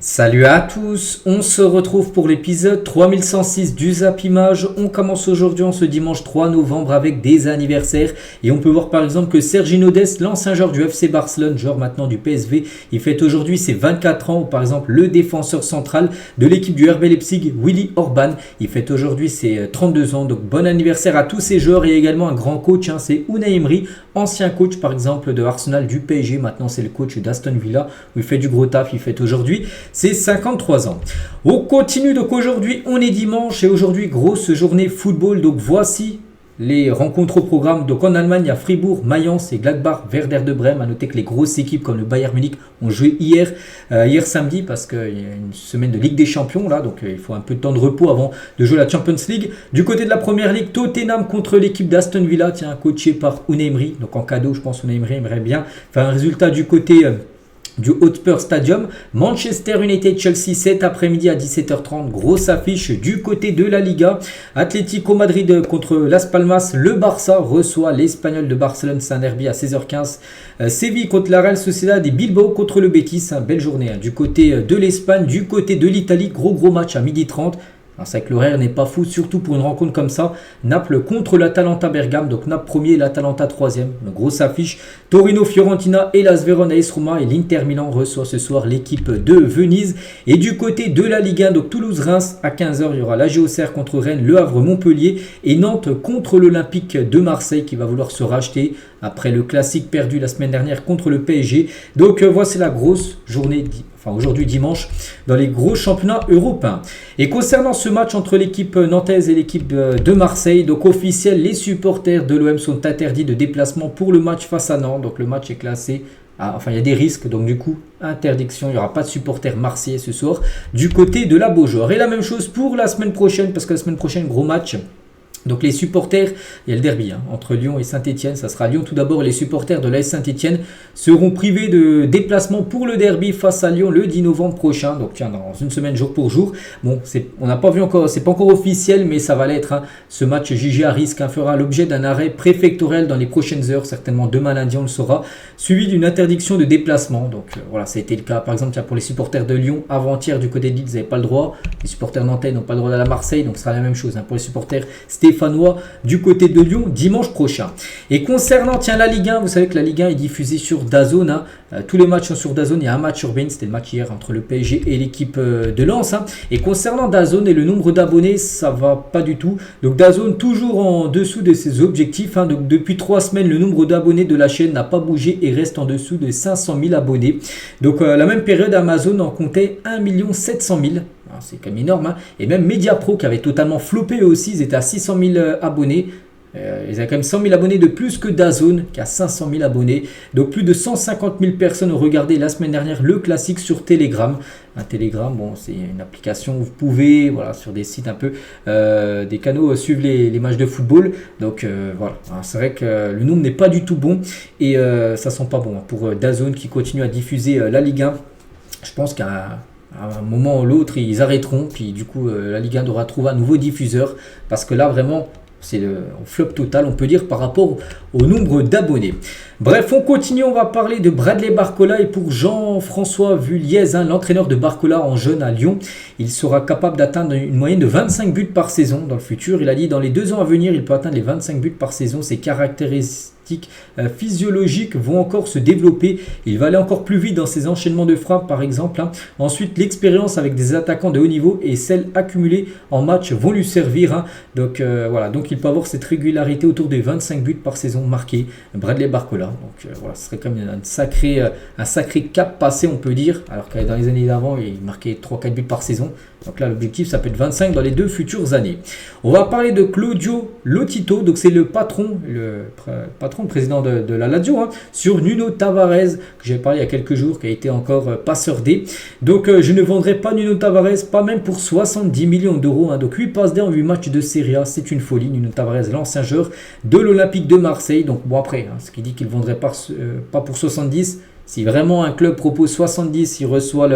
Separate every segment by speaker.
Speaker 1: Salut à tous, on se retrouve pour l'épisode 3106 du Zap Image. On commence aujourd'hui en ce dimanche 3 novembre avec des anniversaires et on peut voir par exemple que Serginho Dest, l'ancien joueur du FC Barcelone, joueur maintenant du PSV, il fête aujourd'hui ses 24 ans. Ou par exemple le défenseur central de l'équipe du RB Leipzig, Willy Orban, il fête aujourd'hui ses 32 ans. Donc bon anniversaire à tous ces joueurs et également un grand coach, c'est Unai Emery, ancien coach par exemple de Arsenal, du PSG, maintenant c'est le coach d'Aston Villa où il fait du gros taf, il fête aujourd'hui c'est 53 ans. On continue donc aujourd'hui, on est dimanche et aujourd'hui grosse journée football. Donc voici les rencontres au programme. Donc en Allemagne, il y a Fribourg, Mayence et Gladbach, Werder de Brême. À noter que les grosses équipes comme le Bayern Munich ont joué hier samedi parce qu'il y a une semaine de Ligue des Champions là, donc il faut un peu de temps de repos avant de jouer la Champions League. Du côté de la Première Ligue, Tottenham contre l'équipe d'Aston Villa, coaché par Unai Emery. Donc en cadeau, je pense Unai Emery aimerait bien faire un résultat du côté du Hotspur Stadium. Manchester United Chelsea cet après-midi à 17h30, grosse affiche du côté de la Liga. Atlético Madrid contre Las Palmas, le Barça reçoit l'Espagnol de Barcelone, c'est un derby à 16h15. Séville contre la Real Sociedad et Bilbao contre le Betis, belle journée du côté de l'Espagne. Du côté de l'Italie, gros match à 12h30. C'est vrai que l'horaire n'est pas fou, surtout pour une rencontre comme ça. Naples contre l'Atalanta Bergame, donc Naples premier et l'Atalanta troisième. Une grosse affiche. Torino-Fiorentina et l'AS Verona AS Roma et l'Inter Milan reçoit ce soir l'équipe de Venise. Et du côté de la Ligue 1, donc Toulouse-Reims à 15h, il y aura l'AG Auxerre contre Rennes, Le Havre-Montpellier et Nantes contre l'Olympique de Marseille qui va vouloir se racheter après le classique perdu la semaine dernière contre le PSG. Donc voici la grosse journée aujourd'hui dimanche dans les gros championnats européens. Et concernant ce match entre l'équipe nantaise et l'équipe de Marseille, donc officiel, les supporters de l'OM sont interdits de déplacement pour le match face à Nantes. Donc le match est classé, il y a des risques, donc du coup interdiction, il n'y aura pas de supporters marseillais ce soir du côté de la Beaujoire. Et la même chose pour la semaine prochaine, parce que la semaine prochaine gros match. Donc les supporters, il y a le derby entre Lyon et Saint-Etienne, ça sera Lyon tout d'abord. Les supporters de l'AS Saint-Etienne seront privés de déplacement pour le derby face à Lyon le 10 novembre prochain. Donc dans une semaine jour pour jour. Bon, on n'a pas vu encore, c'est pas encore officiel, mais ça va l'être. Ce match jugé à risque fera l'objet d'un arrêt préfectoral dans les prochaines heures, certainement demain lundi on le saura, suivi d'une interdiction de déplacement. Donc voilà, ça a été le cas par exemple pour les supporters de Lyon avant-hier du côté de Lille, ils n'avaient pas le droit. Les supporters nantais n'ont pas le droit d'aller à Marseille, donc ce sera la même chose pour les supporters stéphanois du côté de Lyon dimanche prochain. Et concernant la Ligue 1, vous savez que la Ligue 1 est diffusée sur DAZN. Tous les matchs sont sur DAZN. Il y a un match sur beIN, c'était le match hier entre le PSG et l'équipe de Lens. Et concernant DAZN et le nombre d'abonnés, ça va pas du tout. Donc DAZN toujours en dessous de ses objectifs. Donc depuis 3 semaines, le nombre d'abonnés de la chaîne n'a pas bougé et reste en dessous de 500 000 abonnés. Donc la même période, Amazon en comptait 1 700 000. C'est quand même énorme. Et même Mediapro qui avait totalement floppé aussi, ils étaient à 600 000 abonnés. Ils avaient quand même 100 000 abonnés de plus que DAZN qui a 500 000 abonnés. Donc plus de 150 000 personnes ont regardé la semaine dernière le classique sur Telegram. Un Telegram, c'est une application où vous pouvez, sur des sites un peu, des canaux, suivre les matchs de football. Donc voilà, c'est vrai que le nombre n'est pas du tout bon et ça sent pas bon pour DAZN qui continue à diffuser la Ligue 1. Je pense qu'à un moment ou l'autre, ils arrêteront. Puis du coup, la Ligue 1 devra trouver un nouveau diffuseur. Parce que là, vraiment, c'est le flop total, on peut dire, par rapport au nombre d'abonnés. Bref, on continue. On va parler de Bradley Barcola. Et pour Jean-François Vulliez, l'entraîneur de Barcola en jeune à Lyon, il sera capable d'atteindre une moyenne de 25 buts par saison dans le futur. Il a dit dans les 2 ans à venir, il peut atteindre les 25 buts par saison. Ses caractéristiques physiologiques vont encore se développer. Il va aller encore plus vite dans ses enchaînements de frappes par exemple. Ensuite, l'expérience avec des attaquants de haut niveau et celles accumulées en match vont lui servir. Donc donc il peut avoir cette régularité autour des 25 buts par saison marqués. Bradley Barcola. Donc ce serait quand même un sacré cap passé, on peut dire. Alors que dans les années d'avant, il marquait 3-4 buts par saison. Donc là, l'objectif, ça peut être 25 dans les 2 futures années. On va parler de Claudio Lotito. Donc c'est le patron, le président de la Lazio, sur Nuno Tavares, que j'ai parlé il y a quelques jours, qui a été encore passeur D. Donc je ne vendrai pas Nuno Tavares, pas même pour 70 millions d'euros. Donc 8 passes D en 8 matchs de Serie A, c'est une folie. Nuno Tavares, l'ancien joueur de l'Olympique de Marseille. Donc bon, après, ce qui dit qu'il ne vendrait pas pour 70. Si vraiment un club propose 70, il reçoit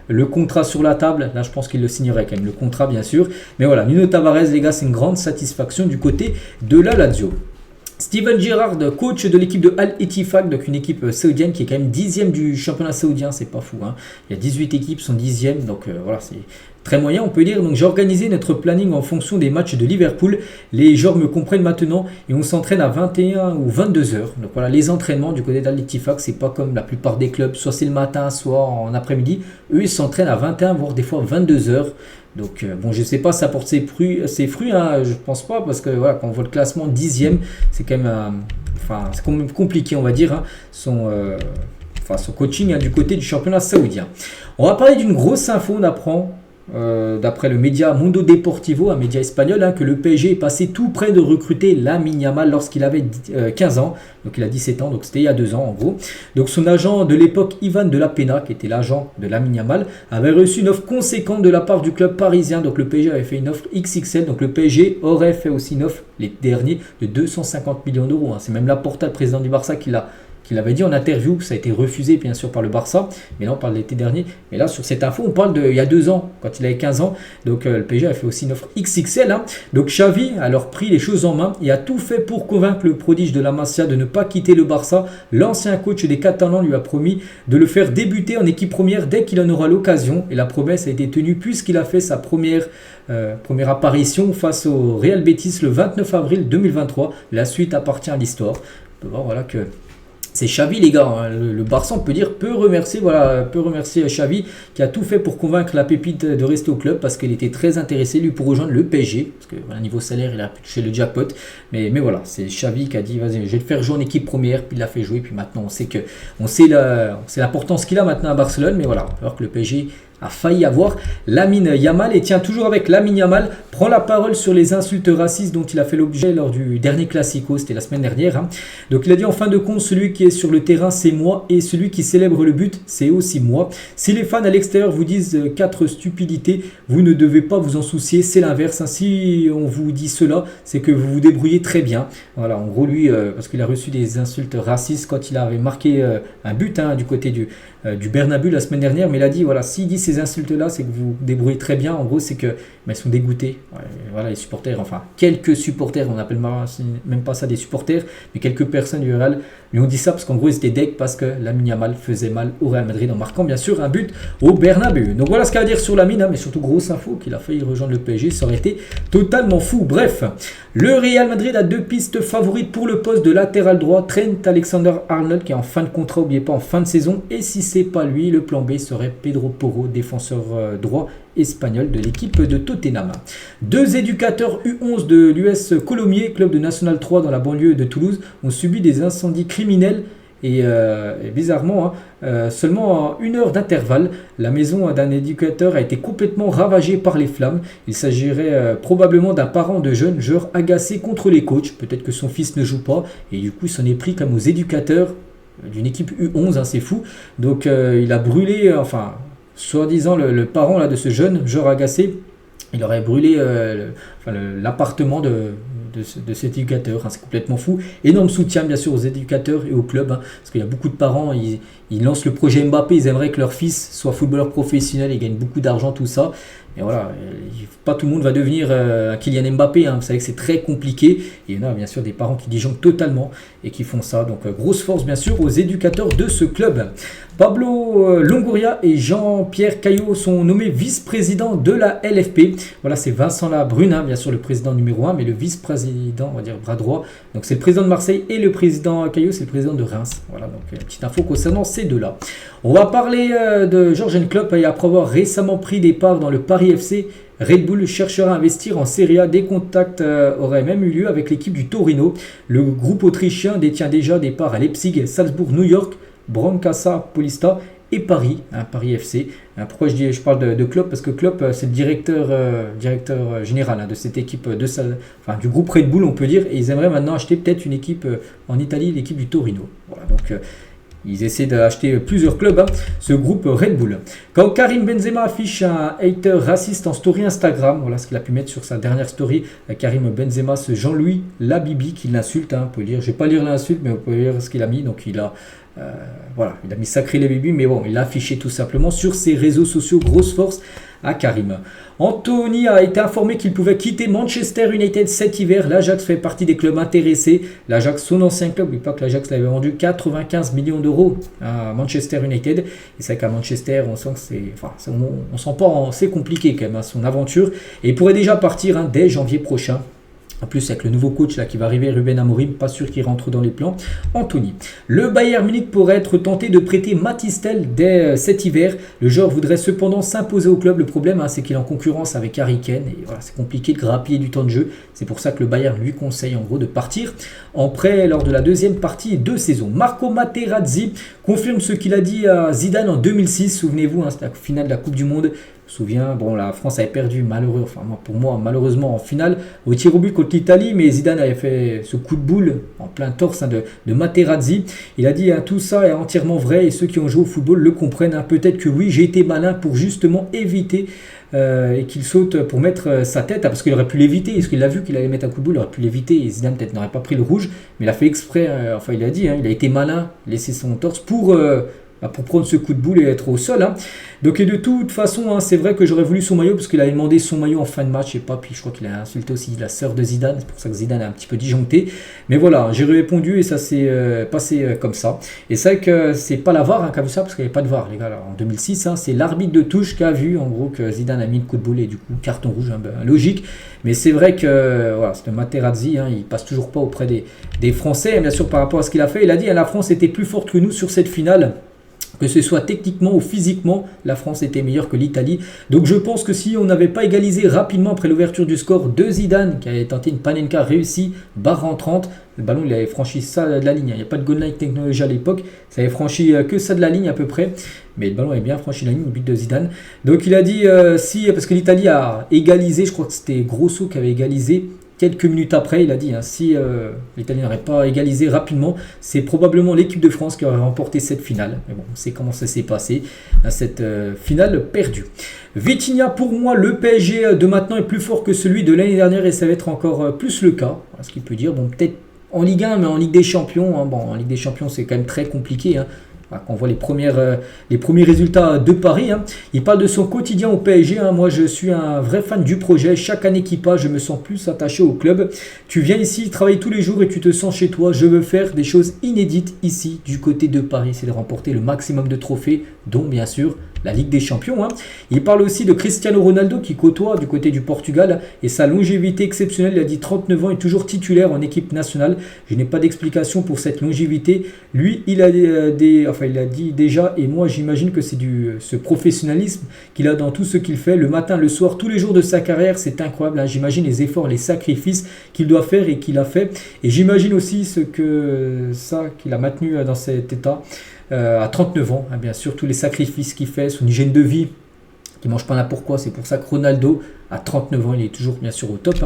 Speaker 1: le contrat sur la table, là je pense qu'il le signerait quand même, le contrat bien sûr. Mais voilà, Nuno Tavares, les gars, c'est une grande satisfaction du côté de la Lazio. Steven Gerrard, coach de l'équipe de Al Ettifaq, donc une équipe saoudienne qui est quand même 10e du championnat saoudien, c'est pas fou. Hein. Il y a 18 équipes, sont 10e, donc voilà, c'est très moyen, on peut dire. Donc j'ai organisé notre planning en fonction des matchs de Liverpool. Les joueurs me comprennent maintenant et on s'entraîne à 21 ou 22 heures. Donc voilà, les entraînements du côté d'Al Ettifaq, c'est pas comme la plupart des clubs, soit c'est le matin, soit en après-midi. Eux, ils s'entraînent à 21, voire des fois 22 heures. Donc bon, je sais pas, ça porte ses fruits, hein, je pense pas, parce que voilà, quand on voit le classement 10e, c'est quand même, c'est quand même compliqué, on va dire, hein, son coaching hein, du côté du championnat saoudien. On va parler d'une grosse info, on apprend. D'après le média Mundo Deportivo, un média espagnol, hein, que le PSG est passé tout près de recruter Lamine Yamal lorsqu'il avait 15 ans, donc il a 17 ans, donc c'était il y a 2 ans en gros. Donc son agent de l'époque, Ivan de la Pena, qui était l'agent de Lamine Yamal, avait reçu une offre conséquente de la part du club parisien. Donc le PSG avait fait une offre XXL, donc le PSG aurait fait aussi une offre, les derniers, de 250 millions d'euros. Hein. C'est même Laporta, le président du Barça, qui l'avait dit en interview, que ça a été refusé bien sûr par le Barça, mais là on parle de l'été dernier. Mais là sur cette info, on parle il y a 2 ans, quand il avait 15 ans. Donc le PSG a fait aussi une offre XXL. Hein. Donc Xavi a alors pris les choses en main et a tout fait pour convaincre le prodige de la Masia de ne pas quitter le Barça. L'ancien coach des Catalans lui a promis de le faire débuter en équipe première dès qu'il en aura l'occasion. Et la promesse a été tenue puisqu'il a fait sa première apparition face au Real Betis le 29 avril 2023. La suite appartient à l'histoire. On peut voir voilà que c'est Xavi les gars, hein. Le Barça on peut dire peut remercier Xavi qui a tout fait pour convaincre la pépite de rester au club parce qu'il était très intéressé lui pour rejoindre le PSG parce que voilà, niveau salaire il a pu toucher le jackpot, mais voilà, c'est Xavi qui a dit vas-y je vais le faire jouer en équipe première, puis il l'a fait jouer, puis maintenant on sait l'importance qu'il a maintenant à Barcelone, mais voilà, on peut voir que le PSG a failli avoir Lamine Yamal. Et tiens, toujours avec Lamine Yamal, prend la parole sur les insultes racistes dont il a fait l'objet lors du dernier Classico, c'était la semaine dernière. Hein. Donc il a dit en fin de compte, celui qui est sur le terrain c'est moi et celui qui célèbre le but c'est aussi moi. Si les fans à l'extérieur vous disent 4 stupidités, vous ne devez pas vous en soucier, c'est l'inverse. Hein. Si on vous dit cela, c'est que vous vous débrouillez très bien. Voilà, en gros lui, parce qu'il a reçu des insultes racistes quand il avait marqué un but hein, du côté du Bernabeu la semaine dernière, mais il a dit voilà, s'il dit ces insultes là c'est que vous vous débrouillez très bien. En gros c'est que ils sont dégoûtés, voilà, les supporters, enfin quelques supporters, on n'appelle même pas ça des supporters, mais quelques personnes du Real lui ont dit ça parce qu'en gros ils étaient deg parce que Lamine Yamal faisait mal au Real Madrid en marquant bien sûr un but au Bernabeu. Donc voilà ce qu'il y a à dire sur Lamine, hein, mais surtout grosse info qu'il a failli rejoindre le PSG, ça aurait été totalement fou. Bref, le Real Madrid a 2 pistes favorites pour le poste de latéral droit, Trent Alexander-Arnold qui est en fin de contrat, n'oubliez pas, en fin de saison, et si c'est pas lui, le plan B serait Pedro Porro, défenseur droit espagnol de l'équipe de Tottenham. 2 éducateurs U11 de l'US Colomiers, club de National 3 dans la banlieue de Toulouse, ont subi des incendies criminels et bizarrement, seulement en 1 heure d'intervalle, la maison d'un éducateur a été complètement ravagée par les flammes. Il s'agirait probablement d'un parent de jeune joueur agacé contre les coachs, peut-être que son fils ne joue pas et du coup il s'en est pris comme aux éducateurs d'une équipe U11, hein, c'est fou. Donc il a brûlé, soi-disant le parent là, de ce jeune joueur agacé, il aurait brûlé l'appartement de cet éducateur, hein, c'est complètement fou. Énorme soutien bien sûr aux éducateurs et au club, hein, parce qu'il y a beaucoup de parents, ils lancent le projet Mbappé, ils aimeraient que leur fils soit footballeur professionnel et gagne beaucoup d'argent, tout ça. Et voilà, pas tout le monde va devenir un Kylian Mbappé, hein. Vous savez que c'est très compliqué. Et il y en a bien sûr des parents qui disjonctent totalement et qui font ça. Donc grosse force bien sûr aux éducateurs de ce club. Pablo Longoria et Jean-Pierre Caillot sont nommés vice-présidents de la LFP. Voilà, c'est Vincent Labrune, hein, bien sûr le président numéro 1, mais le vice-président, on va dire bras droit. Donc c'est le président de Marseille et le président Caillot, c'est le président de Reims. Voilà, donc petite info concernant ces deux-là. On va parler de Jürgen Klopp et après avoir récemment pris des parts dans le Paris FC, Red Bull cherchera à investir en Serie A. Des contacts auraient même eu lieu avec l'équipe du Torino. Le groupe autrichien détient déjà des parts à Leipzig, Salzbourg, New York, Brancassa, Paulista et Paris, hein, Paris FC. Pourquoi je parle de Klopp? Parce que Klopp c'est le directeur général, hein, de cette équipe, du groupe Red Bull on peut dire, et ils aimeraient maintenant acheter peut-être une équipe en Italie, l'équipe du Torino. Voilà, donc ils essaient d'acheter plusieurs clubs, hein, ce groupe Red Bull. Quand Karim Benzema affiche un hater raciste en story Instagram, voilà ce qu'il a pu mettre sur sa dernière story, Karim Benzema, ce Jean-Louis Labibi qui l'insulte, hein, on peut lire, je ne vais pas lire l'insulte, mais on peut lire ce qu'il a mis, donc il a mis sacré Labibi, mais bon, il l'a affiché tout simplement sur ses réseaux sociaux, grosse force à Karim. Anthony a été informé qu'il pouvait quitter Manchester United cet hiver. L'Ajax fait partie des clubs intéressés. L'Ajax, son ancien club, n'oublie pas que l'Ajax l'avait vendu 95 millions d'euros à Manchester United. Et c'est vrai qu'à Manchester, on sent que on sent pas, c'est compliqué quand même son aventure. Et il pourrait déjà partir dès janvier prochain. En plus, avec le nouveau coach là, qui va arriver, Ruben Amorim, pas sûr qu'il rentre dans les plans. Anthony. Le Bayern Munich pourrait être tenté de prêter Mathys Tel dès cet hiver. Le joueur voudrait cependant s'imposer au club. Le problème, c'est qu'il est en concurrence avec Harry Kane. Et voilà, c'est compliqué de grappiller du temps de jeu. C'est pour ça que le Bayern lui conseille en gros de partir en prêt lors de la deuxième partie de saison. Marco Materazzi confirme ce qu'il a dit à Zidane en 2006. Souvenez-vous, c'était la finale de la Coupe du Monde. Je me souviens, la France avait perdu malheureusement en finale au tir au but contre l'Italie, mais Zidane avait fait ce coup de boule en plein torse de Materazzi. Il a dit tout ça est entièrement vrai et ceux qui ont joué au football le comprennent. Peut-être que oui, j'ai été malin pour justement éviter et qu'il saute pour mettre sa tête, parce qu'il aurait pu l'éviter. Est-ce qu'il a vu qu'il allait mettre un coup de boule, il aurait pu l'éviter et Zidane peut-être n'aurait pas pris le rouge, mais il a fait exprès, il a dit, il a été malin, laisser son torse pour prendre ce coup de boule et être au sol. Donc et de toute façon, c'est vrai que j'aurais voulu son maillot parce qu'il avait demandé son maillot en fin de match et pas, puis je crois qu'il a insulté aussi la sœur de Zidane, c'est pour ça que Zidane a un petit peu disjoncté. Mais voilà, j'ai répondu et ça s'est passé comme ça. Et c'est vrai que c'est pas la VAR qui a vu ça, parce qu'il n'y avait pas de VAR les gars. Alors, en 2006, c'est l'arbitre de touche qui a vu en gros que Zidane a mis le coup de boule et du coup carton rouge, logique. Mais c'est vrai que c'est Materazzi, il passe toujours pas auprès des Français, bien sûr par rapport à ce qu'il a fait. Il a dit la France était plus forte que nous sur cette finale. Que ce soit techniquement ou physiquement, la France était meilleure que l'Italie. Donc je pense que si on n'avait pas égalisé rapidement après l'ouverture du score de Zidane, qui avait tenté une Panenka réussie, barre en 30, le ballon il avait franchi ça de la ligne. Il n'y a pas de goal line technologie à l'époque, ça avait franchi que ça de la ligne à peu près. Mais le ballon avait bien franchi la ligne, le but de Zidane. Donc il a dit, parce que l'Italie a égalisé, je crois que c'était Grosso qui avait égalisé. Quelques minutes après, il a dit, si l'Italie n'aurait pas égalisé rapidement, c'est probablement l'équipe de France qui aurait remporté cette finale. Mais bon, on sait comment ça s'est passé, cette finale perdue. Vitinha, pour moi, le PSG de maintenant est plus fort que celui de l'année dernière et ça va être encore plus le cas. Voilà ce qu'il peut dire. Bon, peut-être en Ligue 1, mais en Ligue des Champions, en Ligue des Champions, c'est quand même très compliqué. Quand on voit les premiers résultats de Paris. Il parle de son quotidien au PSG. Moi, je suis un vrai fan du projet. Chaque année qui passe, je me sens plus attaché au club. Tu viens ici, travailler tous les jours et tu te sens chez toi. Je veux faire des choses inédites ici, du côté de Paris. C'est de remporter le maximum de trophées, dont bien sûr la Ligue des Champions. Il parle aussi de Cristiano Ronaldo qui côtoie du côté du Portugal et sa longévité exceptionnelle. Il a dit 39 ans et toujours titulaire en équipe nationale. Je n'ai pas d'explication pour cette longévité. Lui, il a dit déjà, et moi j'imagine que c'est ce professionnalisme qu'il a dans tout ce qu'il fait, le matin, le soir, tous les jours de sa carrière, c'est incroyable. J'imagine les efforts, les sacrifices qu'il doit faire et qu'il a fait. Et j'imagine aussi qu'il a maintenu dans cet état. À 39 ans, bien sûr, tous les sacrifices qu'il fait, son hygiène de vie, qui mange pas n'importe quoi, c'est pour ça que Ronaldo, à 39 ans, il est toujours bien sûr au top,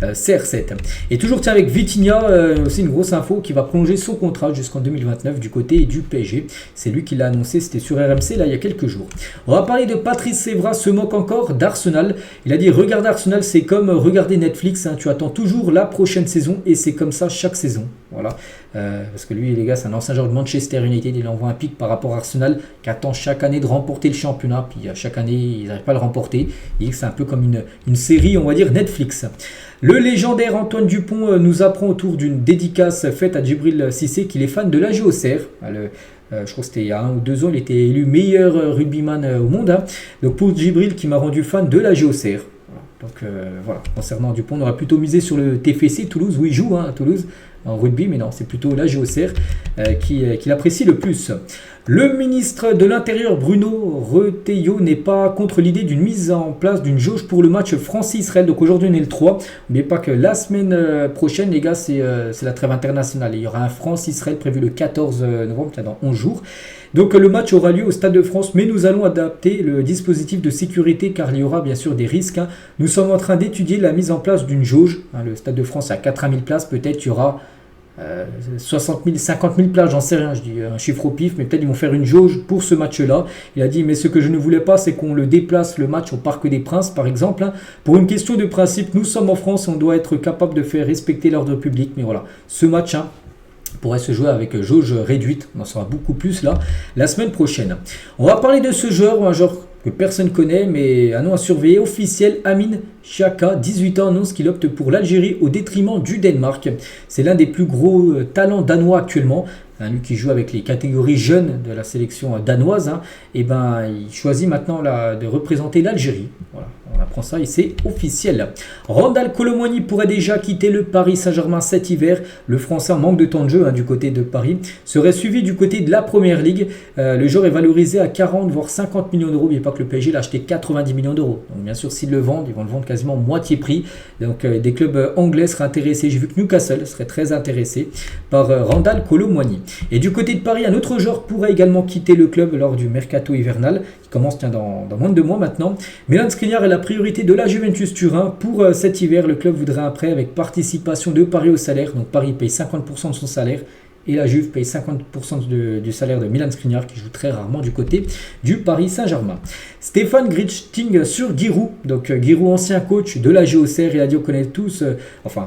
Speaker 1: CR7. Et toujours tiens avec Vitinha, aussi une grosse info qui va prolonger son contrat jusqu'en 2029 du côté du PSG. C'est lui qui l'a annoncé, c'était sur RMC là il y a quelques jours. On va parler de Patrice Evra, se moque encore d'Arsenal. Il a dit regarder Arsenal c'est comme regarder Netflix, tu attends toujours la prochaine saison et c'est comme ça chaque saison. Voilà. Parce que lui les gars c'est un ancien joueur de Manchester United, il envoie un pic par rapport à Arsenal qui attend chaque année de remporter le championnat, puis chaque année ils n'arrivent pas à le remporter. Il dit que c'est un peu comme une série on va dire Netflix. Le légendaire Antoine Dupont nous apprend autour d'une dédicace faite à Djibril Cissé qu'il est fan de l'AG Auxerre. Je crois que c'était il y a 1 ou 2 ans, il était élu meilleur rugbyman au monde. Donc pour Djibril qui m'a rendu fan de l'AG Auxerre. Donc voilà, concernant Dupont, on aurait plutôt misé sur le TFC Toulouse, où il joue à Toulouse en rugby, mais non, c'est plutôt l'AG Auxerre qu'il apprécie le plus. Le ministre de l'Intérieur Bruno Retailleau n'est pas contre l'idée d'une mise en place d'une jauge pour le match France-Israël. Donc aujourd'hui on est le 3. N'oubliez pas que la semaine prochaine les gars c'est la trêve internationale. Il y aura un France-Israël prévu le 14 novembre, dans 11 jours. Donc le match aura lieu au Stade de France, mais nous allons adapter le dispositif de sécurité car il y aura bien sûr des risques. Nous sommes en train d'étudier la mise en place d'une jauge. Le Stade de France a 80 000 places, peut-être il y aura 60 000, 50 000 places, j'en sais rien, je dis un chiffre au pif, mais peut-être ils vont faire une jauge pour ce match-là. Il a dit, mais ce que je ne voulais pas, c'est qu'on le déplace le match au Parc des Princes, par exemple. Pour une question de principe, nous sommes en France, on doit être capable de faire respecter l'ordre public. Mais voilà, ce match pourrait se jouer avec jauge réduite. On en saura beaucoup plus là la semaine prochaine. On va parler de ce joueur, un joueur que personne connaît, mais un nom à surveiller, officiel. Amin Chaka, 18 ans, annonce qu'il opte pour l'Algérie au détriment du Danemark. C'est l'un des plus gros talents danois actuellement. Lui qui joue avec les catégories jeunes de la sélection danoise, et il choisit maintenant de représenter l'Algérie. Voilà, on apprend ça et c'est officiel. Randal Kolo Muani pourrait déjà quitter le Paris Saint-Germain cet hiver. Le Français en manque de temps de jeu du côté de Paris serait suivi du côté de la Première Ligue. Le joueur est valorisé à 40 voire 50 millions d'euros. N'oubliez pas que le PSG l'a acheté 90 millions d'euros. Donc bien sûr s'ils le vendent, ils vont le vendre quasiment moitié prix. Donc des clubs anglais seraient intéressés. J'ai vu que Newcastle serait très intéressé par Randal Kolo Muani. Et du côté de Paris, un autre joueur pourrait également quitter le club lors du mercato hivernal, qui commence dans moins de 2 mois maintenant. Milan Skriniar est la priorité de la Juventus Turin. Pour cet hiver, le club voudrait un prêt avec participation de Paris au salaire. Donc Paris paye 50% de son salaire et la Juve paye 50% du salaire de Milan Skriniar, qui joue très rarement du côté du Paris Saint-Germain. Stéphane Grichting sur Giroud. Donc Giroud, ancien coach de la GOCR, il a dit on connaît tous,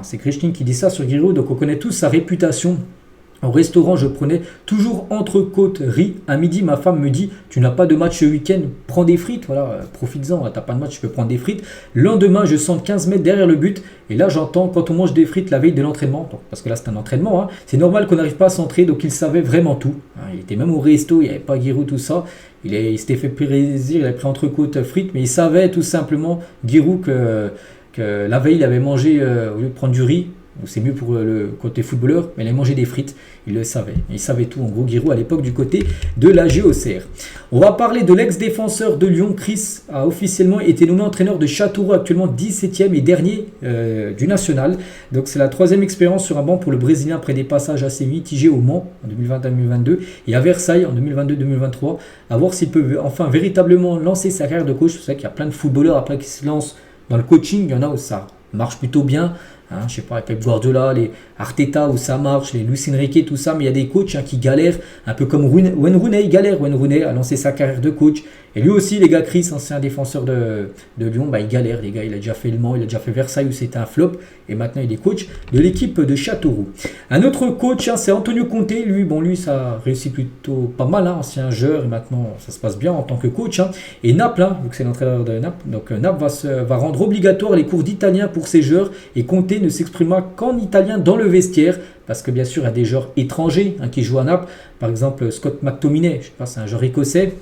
Speaker 1: c'est Grichting qui dit ça sur Giroud, donc on connaît tous sa réputation. Au restaurant, je prenais toujours entrecôte, riz. À midi, ma femme me dit tu n'as pas de match ce week-end, prends des frites. Voilà, profites-en, t'as pas de match, tu peux prendre des frites. Le lendemain, je sens 15 mètres derrière le but. Et là, j'entends quand on mange des frites la veille de l'entraînement. Donc, parce que là, c'est un entraînement. C'est normal qu'on n'arrive pas à s'entrer. Donc, il savait vraiment tout. Il était même au resto, il n'y avait pas Giroud, tout ça. Il s'était fait plaisir, il a pris entrecôte, frites. Mais il savait tout simplement, Giroud, que la veille, il avait mangé, au lieu de prendre du riz, c'est mieux pour le côté footballeur, mais il a mangé des frites, il le savait. Il savait tout, en gros, Giroud à l'époque du côté de la GOCR. On va parler de l'ex-défenseur de Lyon. Chris a officiellement été nommé entraîneur de Châteauroux, actuellement 17e et dernier du national. Donc c'est la 3e expérience sur un banc pour le Brésilien après des passages assez mitigés au Mans en 2021-2022 et à Versailles en 2022-2023. À voir s'il peut enfin véritablement lancer sa carrière de coach. C'est vrai qu'il y a plein de footballeurs après qui se lancent dans le coaching. Il y en a où ça marche plutôt bien. Je sais pas, Pep Guardiola, les Arteta où ça marche, les Luis Enrique, tout ça, mais il y a des coachs qui galèrent, un peu comme Wayne Rooney, il galère. Wayne Rooney a lancé sa carrière de coach. Et lui aussi, les gars, Chris, ancien défenseur de Lyon, il galère, les gars. Il a déjà fait Le Mans, il a déjà fait Versailles où c'était un flop. Et maintenant, il est coach de l'équipe de Châteauroux. Un autre coach, c'est Antonio Conte. Lui, ça réussit plutôt pas mal. Ancien joueur, et maintenant, ça se passe bien en tant que coach. Et Naples, vu que c'est l'entraîneur de Naples. Donc, Naples va rendre obligatoire les cours d'italien pour ses joueurs. Et Conte ne s'exprima qu'en italien dans le vestiaire. Parce que bien sûr, il y a des joueurs étrangers qui jouent à Naples. Par exemple, Scott McTominay, je sais pas, c'est un joueur écossais.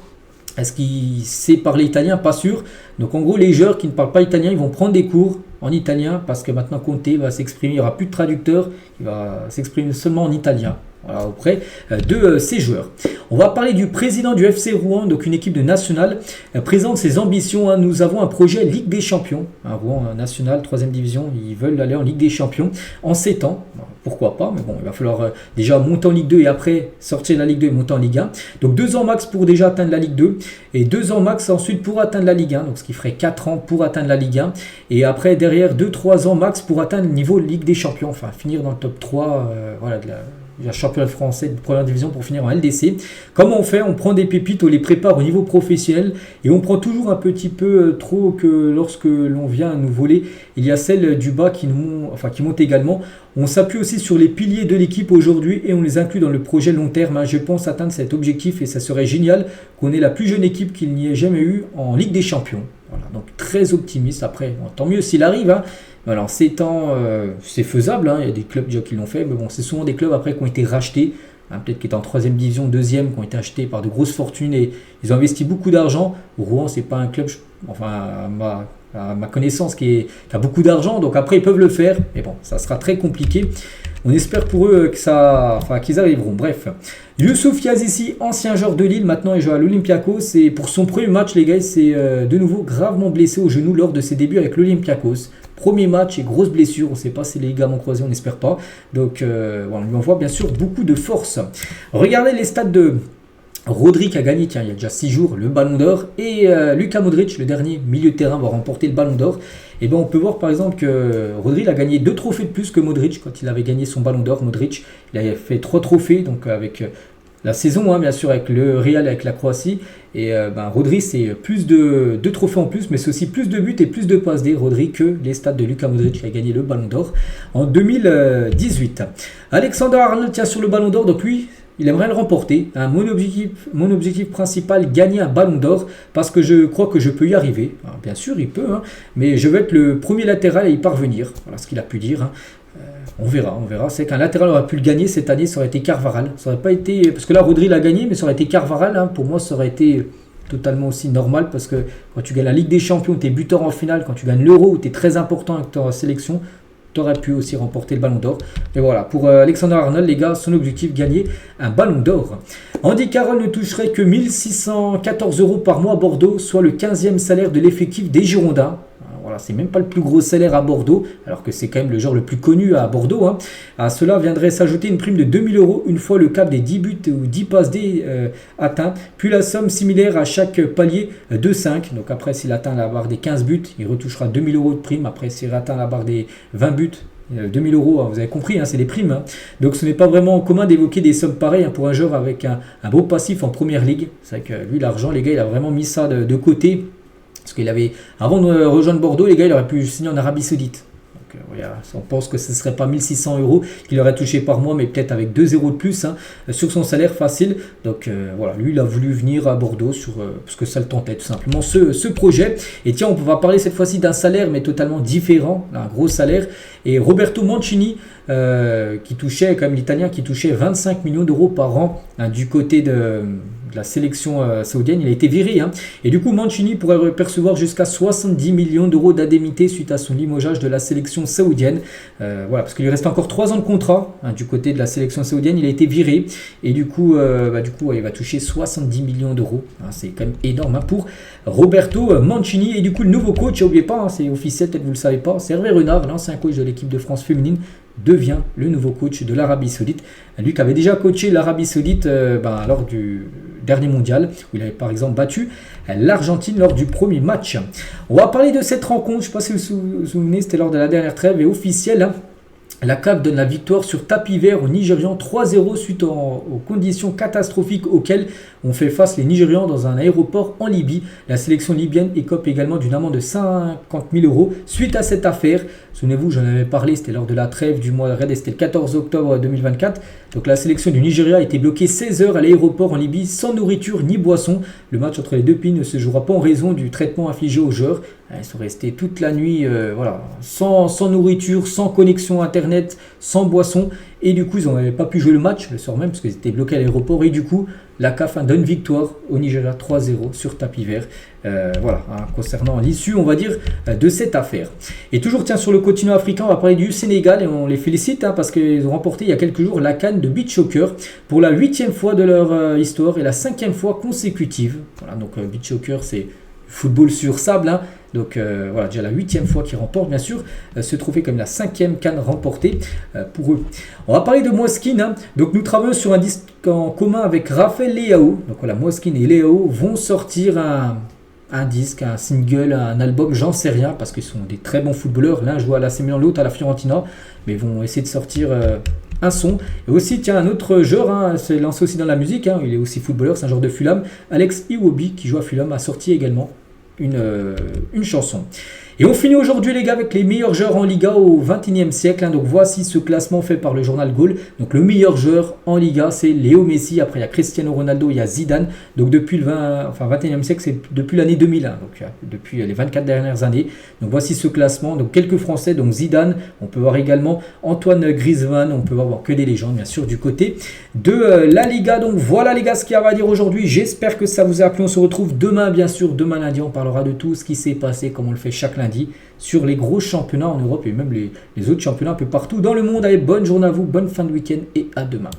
Speaker 1: Est-ce qu'il sait parler italien? Pas sûr. Donc en gros, les joueurs qui ne parlent pas italien, ils vont prendre des cours en italien parce que maintenant Conte va s'exprimer, il n'y aura plus de traducteur, il va s'exprimer seulement en italien. Voilà, auprès de ces joueurs. On va parler du président du FC Rouen, donc une équipe de nationale, présente ses ambitions. Nous avons un projet Ligue des Champions. Rouen national, 3e division, ils veulent aller en Ligue des Champions en 7 ans. Pourquoi pas, mais bon, il va falloir déjà monter en Ligue 2 et après sortir de la Ligue 2 et monter en Ligue 1. Donc 2 ans max pour déjà atteindre la Ligue 2 et 2 ans max ensuite pour atteindre la Ligue 1, donc ce qui ferait 4 ans pour atteindre la Ligue 1. Et après, derrière, 2-3 ans max pour atteindre le niveau Ligue des Champions, enfin finir dans le top 3 de la championnat français de première division pour finir en LDC. Comment on fait? On prend des pépites, on les prépare au niveau professionnel et on prend toujours un petit peu trop que lorsque l'on vient nous voler. Il y a celle du bas qui monte également. On s'appuie aussi sur les piliers de l'équipe aujourd'hui et on les inclut dans le projet long terme. Je pense atteindre cet objectif et ça serait génial qu'on ait la plus jeune équipe qu'il n'y ait jamais eu en Ligue des Champions. Voilà, donc très optimiste. Après, tant mieux s'il arrive. Alors, c'est faisable, il y a des clubs déjà qui l'ont fait, mais bon, c'est souvent des clubs après qui ont été rachetés, peut-être qui étaient en 3e division, 2e, qui ont été achetés par de grosses fortunes et ils ont investi beaucoup d'argent. Rouen, c'est pas un club, à ma connaissance, qui a beaucoup d'argent, donc après ils peuvent le faire, mais bon, ça sera très compliqué. On espère pour eux qu'ils arriveront. Bref, Youssouf Yazissi, ancien joueur de Lille, maintenant il joue à l'Olympiakos. Et pour son premier match, les gars, c'est de nouveau gravement blessé au genou lors de ses débuts avec l'Olympiakos. Premier match et grosse blessure, on ne sait pas si les ligaments croisés, on n'espère pas. Donc on lui envoie bien sûr beaucoup de force. Regardez les stats de Rodri qui a gagné, il y a déjà 6 jours, le Ballon d'Or. Et Luka Modric, le dernier milieu de terrain, va remporter le Ballon d'Or. Et on peut voir par exemple que Rodri a gagné 2 trophées de plus que Modric quand il avait gagné son Ballon d'Or. Modric, il avait fait 3 trophées, donc avec la saison, bien sûr, avec le Real, avec la Croatie. Et Rodri, c'est plus de 2 trophées en plus, mais c'est aussi plus de buts et plus de passes des Rodri que les stats de Luka Modric qui a gagné le Ballon d'Or en 2018. Alexander Arnold tient sur le Ballon d'Or, donc lui, il aimerait le remporter. Hein. Mon objectif principal, gagner un ballon d'or, parce que je crois que je peux y arriver. Alors, bien sûr, il peut, hein, mais je veux être le premier latéral à y parvenir. Voilà ce qu'il a pu dire. Hein. On verra. C'est qu'un latéral aurait pu le gagner cette année, ça aurait été Carvajal. Ça aurait pas été, parce que là, Rodri l'a gagné, mais ça aurait été Carvajal. Hein. Pour moi, ça aurait été totalement aussi normal, parce que quand tu gagnes la Ligue des Champions, tu es buteur en finale, quand tu gagnes l'Euro, où tu es très important avec ta sélection, tu aurais pu aussi remporter le ballon d'or. Et voilà, pour Alexander Arnold, les gars, son objectif, gagner un ballon d'or. Andy Carroll ne toucherait que 1614 € par mois à Bordeaux, soit le 15e salaire de l'effectif des Girondins. Voilà, c'est même pas le plus gros salaire à Bordeaux, alors que c'est quand même le joueur le plus connu à Bordeaux. Hein. À cela viendrait s'ajouter une prime de 2000 € une fois le cap des 10 buts ou 10 passes D atteint, puis la somme similaire à chaque palier de 5. Donc après, s'il atteint la barre des 15 buts, il retouchera 2000 € de prime. Après, s'il atteint la barre des 20 buts, 2000 €, hein, vous avez compris, hein, c'est des primes. Hein. Donc ce n'est pas vraiment commun d'évoquer des sommes pareilles hein, pour un joueur avec un beau passif en première ligue. C'est vrai que lui, l'argent, les gars, il a vraiment mis ça de côté. Parce qu'il avait, avant de rejoindre Bordeaux, les gars, il aurait pu signer en Arabie Saoudite. Donc, voilà, on pense que ce ne serait pas 1600 € qu'il aurait touché par mois, mais peut-être avec 2 € de plus hein, sur son salaire facile. Donc voilà, lui, il a voulu venir à Bordeaux parce que ça le tentait tout simplement, ce projet. Et tiens, on va parler cette fois-ci d'un salaire, mais totalement différent, un gros salaire. Et Roberto Mancini, qui touchait, comme l'Italien, qui touchait 25 millions d'euros par an hein, du côté de la sélection saoudienne, il a été viré. Hein. Et du coup, Mancini pourrait percevoir jusqu'à 70 millions d'euros d'indemnité suite à son limogeage de la sélection saoudienne. Voilà, parce qu'il lui reste encore 3 ans de contrat hein, du côté de la sélection saoudienne. Il a été viré et du coup, il va toucher 70 millions d'euros. Hein, c'est quand même énorme hein, pour Roberto Mancini. Et du coup, le nouveau coach, n'oubliez pas, hein, c'est officiel, peut-être vous ne le savez pas, c'est Hervé Renard, l'ancien coach de l'équipe de France féminine, devient le nouveau coach de l'Arabie Saoudite. Lui qui avait déjà coaché l'Arabie Saoudite lors du dernier mondial, où il avait par exemple battu l'Argentine lors du premier match. On va parler de cette rencontre, je ne sais pas si vous vous souvenez, c'était lors de la dernière trêve et officielle. Hein. La CAF donne la victoire sur tapis vert aux Nigérians 3-0 suite aux conditions catastrophiques auxquelles ont fait face les Nigérians dans un aéroport en Libye. La sélection libyenne écope également d'une amende de 50 000 € suite à cette affaire. Souvenez-vous, j'en avais parlé, c'était lors de la trêve du mois de Red, c'était le 14 octobre 2024. Donc la sélection du Nigeria a été bloquée 16 heures à l'aéroport en Libye sans nourriture ni boisson. Le match entre les deux pays ne se jouera pas en raison du traitement infligé aux joueurs. Ils sont restés toute la nuit sans nourriture, sans connexion internet, sans boisson. Et du coup, ils n'avaient pas pu jouer le match le soir même parce qu'ils étaient bloqués à l'aéroport. Et du coup, la CAF donne victoire au Nigeria 3-0 sur tapis vert. Concernant l'issue, on va dire, de cette affaire. Et toujours, sur le continent africain, on va parler du Sénégal et on les félicite parce qu'ils ont remporté il y a quelques jours la CAN de beach soccer pour la 8e fois de leur histoire et la 5e fois consécutive. Voilà, donc beach soccer, c'est football sur sable. Hein. Donc déjà la 8e fois qu'ils remportent, bien sûr, ce trophée comme la 5e CAN remportée pour eux. On va parler de Moiskin. Hein. Donc nous travaillons sur un disque en commun avec Raphaël Leao. Donc voilà, Moiskin et Leao vont sortir un disque, un single, un album, j'en sais rien, parce qu'ils sont des très bons footballeurs. L'un joue à l'AC Milan, l'autre à la Fiorentina, mais ils vont essayer de sortir un son. Et aussi, un autre joueur, s'est lancé aussi dans la musique, il est aussi footballeur, c'est un joueur de Fulham, Alex Iwobi, qui joue à Fulham, a sorti également une chanson. Et on finit aujourd'hui les gars avec les meilleurs joueurs en Liga au 21e siècle. Donc voici ce classement fait par le journal Goal. Donc le meilleur joueur en Liga c'est Léo Messi. Après il y a Cristiano Ronaldo, il y a Zidane. Donc depuis le 21e siècle, c'est depuis l'année 2001. Donc depuis les 24 dernières années. Donc voici ce classement. Donc quelques Français, donc Zidane. On peut voir également Antoine Griezmann. On peut voir que des légendes bien sûr du côté de la Liga. Donc voilà les gars ce qu'il y a à dire aujourd'hui. J'espère que ça vous a plu. On se retrouve demain bien sûr. Demain lundi on parlera de tout ce qui s'est passé comme on le fait chaque lundi sur les gros championnats en Europe et même les autres championnats un peu partout dans le monde. Allez, bonne journée à vous, bonne fin de week-end et à demain.